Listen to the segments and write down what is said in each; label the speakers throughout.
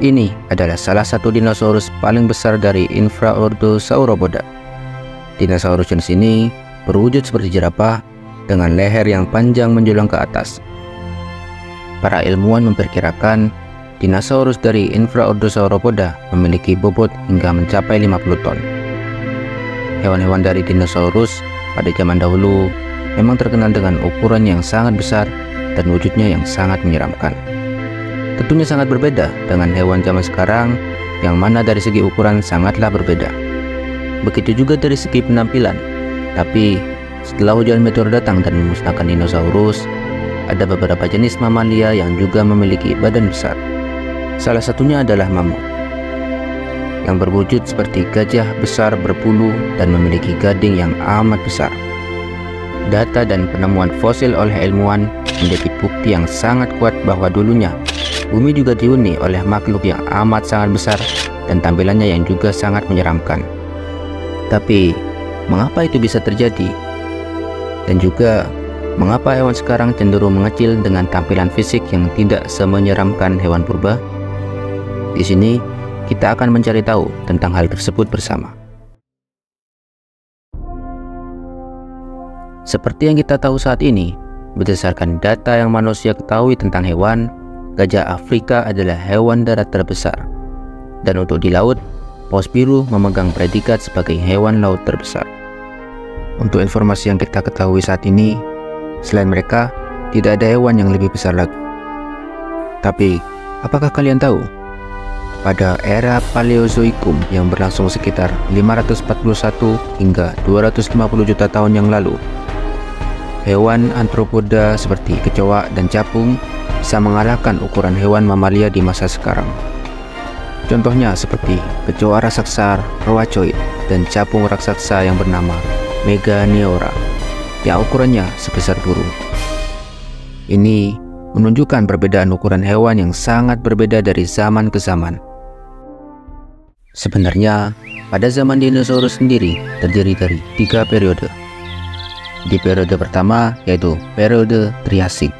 Speaker 1: Ini adalah salah satu dinosaurus paling besar dari infraordo Sauropoda. Dinosaurus jenis ini berwujud seperti jerapah dengan leher yang panjang menjulang ke atas. Para ilmuwan memperkirakan dinosaurus dari infraordo Sauropoda memiliki bobot hingga mencapai 50 ton. Hewan-hewan dari dinosaurus pada zaman dahulu memang terkenal dengan ukuran yang sangat besar dan wujudnya yang sangat menyeramkan. Tentunya sangat berbeda dengan hewan zaman sekarang yang mana dari segi ukuran sangatlah berbeda. Begitu juga dari segi penampilan. Tapi setelah hujan meteor datang dan memusnahkan dinosaurus, ada beberapa jenis mamalia yang juga memiliki badan besar. Salah satunya adalah mamut, yang berwujud seperti gajah besar berbulu dan memiliki gading yang amat besar. Data dan penemuan fosil oleh ilmuwan menjadi bukti yang sangat kuat bahwa dulunya bumi juga dihuni oleh makhluk yang amat sangat besar dan tampilannya yang juga sangat menyeramkan. Tapi, mengapa itu bisa terjadi? Dan juga, mengapa hewan sekarang cenderung mengecil dengan tampilan fisik yang tidak semenyeramkan hewan purba? Di sini, kita akan mencari tahu tentang hal tersebut bersama. Seperti yang kita tahu saat ini, berdasarkan data yang manusia ketahui tentang hewan, gajah Afrika adalah hewan darat terbesar. Dan untuk di laut, paus biru memegang predikat sebagai hewan laut terbesar. Untuk informasi yang kita ketahui saat ini, selain mereka, tidak ada hewan yang lebih besar lagi. Tapi, apakah kalian tahu? Pada era Paleozoikum yang berlangsung sekitar 541 hingga 250 juta tahun yang lalu, hewan antropoda seperti kecoa dan capung bisa mengalahkan ukuran hewan mamalia di masa sekarang. Contohnya seperti kecoa raksasa Rhoacoid dan capung raksasa yang bernama Meganeura yang ukurannya sebesar burung. Ini menunjukkan perbedaan ukuran hewan yang sangat berbeda dari zaman ke zaman. Sebenarnya, pada zaman dinosaurus sendiri terdiri dari 3 periode. Di periode pertama yaitu periode Triasik,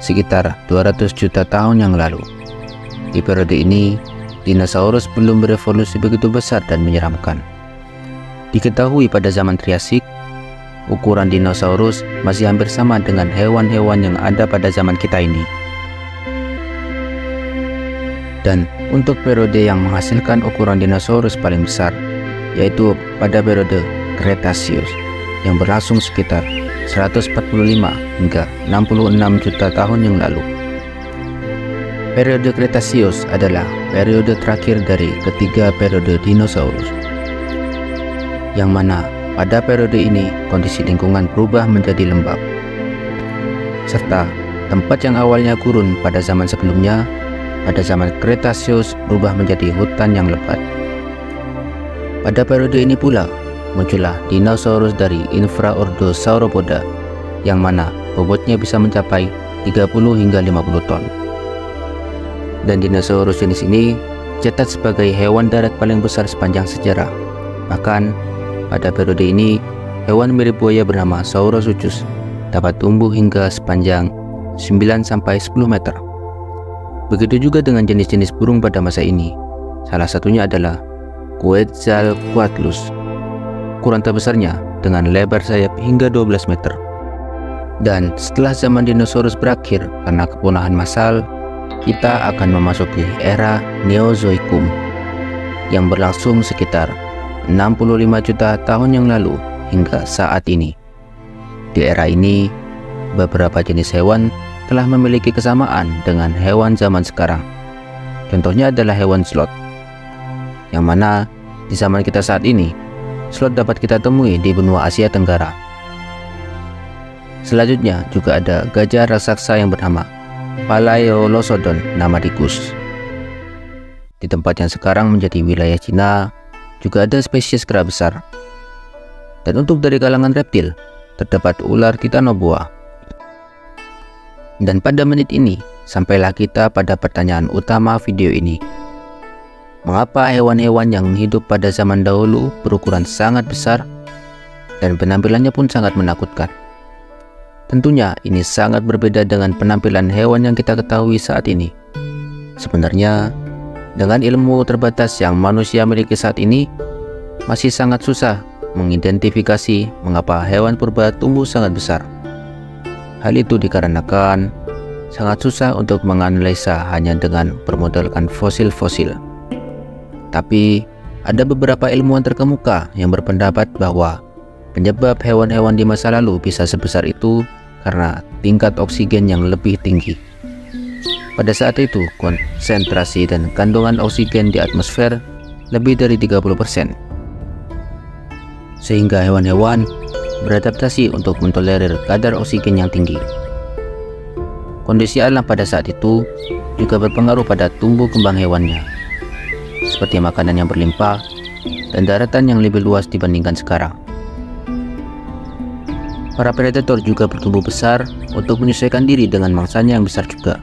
Speaker 1: sekitar 200 juta tahun yang lalu. Di periode ini, dinosaurus belum berevolusi begitu besar dan menyeramkan. Diketahui pada zaman Triasik, ukuran dinosaurus masih hampir sama dengan hewan-hewan yang ada pada zaman kita ini. Dan untuk periode yang menghasilkan ukuran dinosaurus paling besar, yaitu pada periode Cretaceous, yang berlangsung sekitar 145 hingga 66 juta tahun yang lalu. Periode Cretaceous adalah periode terakhir dari ketiga periode dinosaurus, yang mana pada periode ini kondisi lingkungan berubah menjadi lembab, serta tempat yang awalnya gurun pada zaman sebelumnya, pada zaman Cretaceous berubah menjadi hutan yang lebat. Pada periode ini pula muncullah dinosaurus dari infraordo Sauropoda, yang mana bobotnya bisa mencapai 30 hingga 50 ton. Dan dinosaurus jenis ini dicatat sebagai hewan darat paling besar sepanjang sejarah. Bahkan pada periode ini, hewan mirip buaya bernama Saurosuchus dapat tumbuh hingga sepanjang 9-10 meter. Begitu juga dengan jenis-jenis burung pada masa ini. Salah satunya adalah Quetzalcoatlus, ukuran terbesarnya dengan lebar sayap hingga 12 meter. Dan setelah zaman dinosaurus berakhir karena kepunahan massal, kita akan memasuki era Neozoikum yang berlangsung sekitar 65 juta tahun yang lalu hingga saat ini. Di era ini, beberapa jenis hewan telah memiliki kesamaan dengan hewan zaman sekarang. Contohnya adalah hewan sloth, yang mana di zaman kita saat ini, sloth dapat kita temui di benua Asia Tenggara. Selanjutnya juga ada gajah raksasa yang bernama Palaeolosodon namadicus. Di tempat yang sekarang menjadi wilayah Cina, juga ada spesies kera besar. Dan untuk dari kalangan reptil, terdapat ular titanoboa. Dan pada menit ini, sampailah kita pada pertanyaan utama video ini. Mengapa hewan-hewan yang hidup pada zaman dahulu berukuran sangat besar dan penampilannya pun sangat menakutkan? Tentunya ini sangat berbeda dengan penampilan hewan yang kita ketahui saat ini. Sebenarnya, Dengan ilmu terbatas yang manusia miliki saat ini, masih sangat susah mengidentifikasi mengapa hewan purba tumbuh sangat besar. Hal itu dikarenakan sangat susah untuk menganalisa hanya dengan bermodalkan fosil-fosil. Tapi ada beberapa ilmuwan terkemuka yang berpendapat bahwa penyebab hewan-hewan di masa lalu bisa sebesar itu karena tingkat oksigen yang lebih tinggi. Pada saat itu, konsentrasi dan kandungan oksigen di atmosfer lebih dari 30%. Sehingga hewan-hewan beradaptasi untuk mentolerir kadar oksigen yang tinggi. Kondisi alam pada saat itu juga berpengaruh pada tumbuh kembang hewannya, seperti makanan yang berlimpah dan daratan yang lebih luas dibandingkan sekarang. Para predator juga bertumbuh besar untuk menyesuaikan diri dengan mangsanya yang besar juga.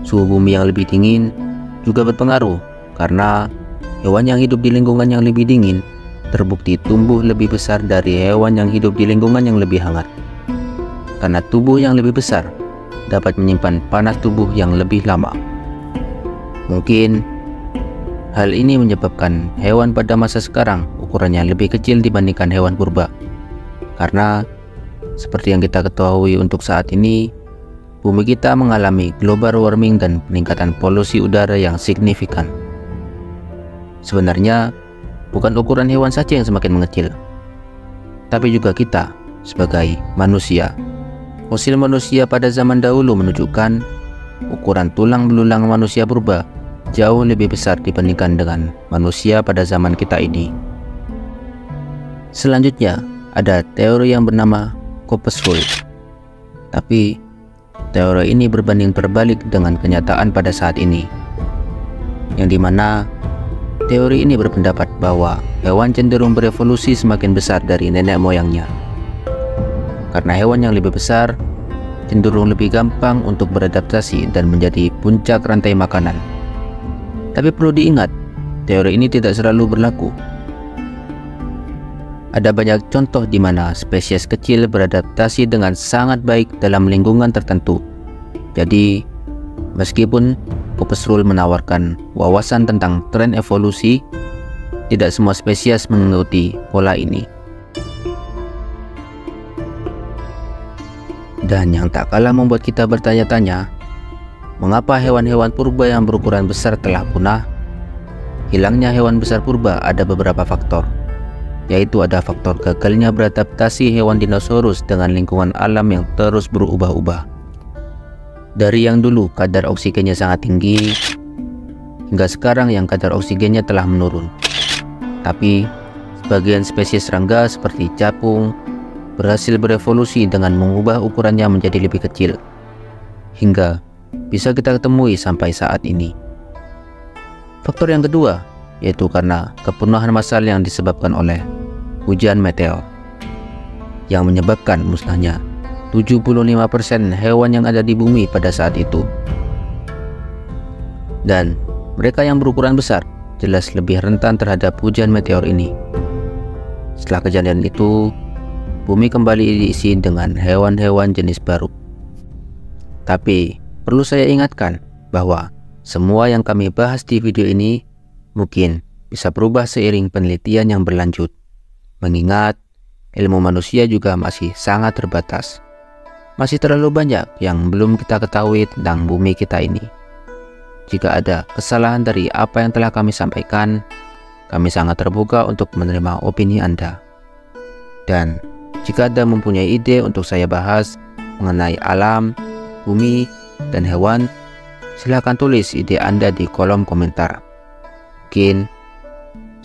Speaker 1: Suhu bumi yang lebih dingin juga berpengaruh karena hewan yang hidup di lingkungan yang lebih dingin terbukti tumbuh lebih besar dari hewan yang hidup di lingkungan yang lebih hangat. Karena tubuh yang lebih besar dapat menyimpan panas tubuh yang lebih lama. Mungkin hal ini menyebabkan hewan pada masa sekarang ukurannya lebih kecil dibandingkan hewan purba. Karena seperti yang kita ketahui untuk saat ini, bumi kita mengalami global warming dan peningkatan polusi udara yang signifikan. Sebenarnya bukan ukuran hewan saja yang semakin mengecil, tapi juga kita sebagai manusia. Fosil manusia pada zaman dahulu menunjukkan ukuran tulang belulang manusia purba jauh lebih besar dibandingkan dengan manusia pada zaman kita ini. Selanjutnya ada teori yang bernama Corpus Rule. Tapi teori ini berbanding terbalik dengan kenyataan pada saat ini, yang dimana teori ini berpendapat bahwa hewan cenderung berevolusi semakin besar dari nenek moyangnya. Karena hewan yang lebih besar cenderung lebih gampang untuk beradaptasi dan menjadi puncak rantai makanan. Tapi perlu diingat, teori ini tidak selalu berlaku. Ada banyak contoh di mana spesies kecil beradaptasi dengan sangat baik dalam lingkungan tertentu. Jadi, meskipun Corpus Rule menawarkan wawasan tentang tren evolusi, tidak semua spesies mengikuti pola ini. Dan yang tak kalah membuat kita bertanya-tanya, mengapa hewan-hewan purba yang berukuran besar telah punah? Hilangnya hewan besar purba ada beberapa faktor, yaitu ada faktor gagalnya beradaptasi hewan dinosaurus dengan lingkungan alam yang terus berubah-ubah. Dari yang dulu kadar oksigennya sangat tinggi, hingga sekarang yang kadar oksigennya telah menurun. Tapi, sebagian spesies serangga seperti capung berhasil berevolusi dengan mengubah ukurannya menjadi lebih kecil, hingga bisa kita ketemui sampai saat ini. Faktor yang kedua, yaitu karena kepunahan massal yang disebabkan oleh hujan meteor, yang menyebabkan musnahnya 75% hewan yang ada di bumi pada saat itu. Dan mereka yang berukuran besar jelas lebih rentan terhadap hujan meteor ini. Setelah kejadian itu, bumi kembali diisi dengan hewan-hewan jenis baru. Tapi perlu saya ingatkan bahwa semua yang kami bahas di video ini mungkin bisa berubah seiring penelitian yang berlanjut, mengingat ilmu manusia juga masih sangat terbatas. Masih terlalu banyak yang belum kita ketahui tentang bumi kita ini. Jika ada kesalahan dari apa yang telah kami sampaikan, kami sangat terbuka untuk menerima opini Anda. Dan jika Anda mempunyai ide untuk saya bahas mengenai alam, bumi, dan hewan, silahkan tulis ide Anda di kolom komentar. Mungkin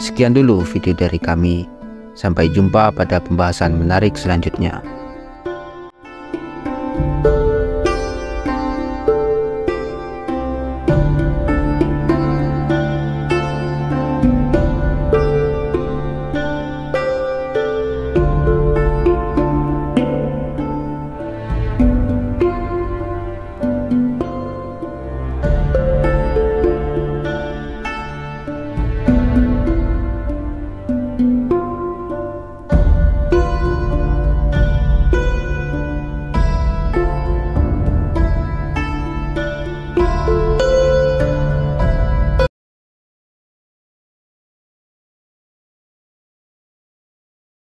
Speaker 1: sekian dulu video dari kami. Sampai jumpa pada pembahasan menarik selanjutnya.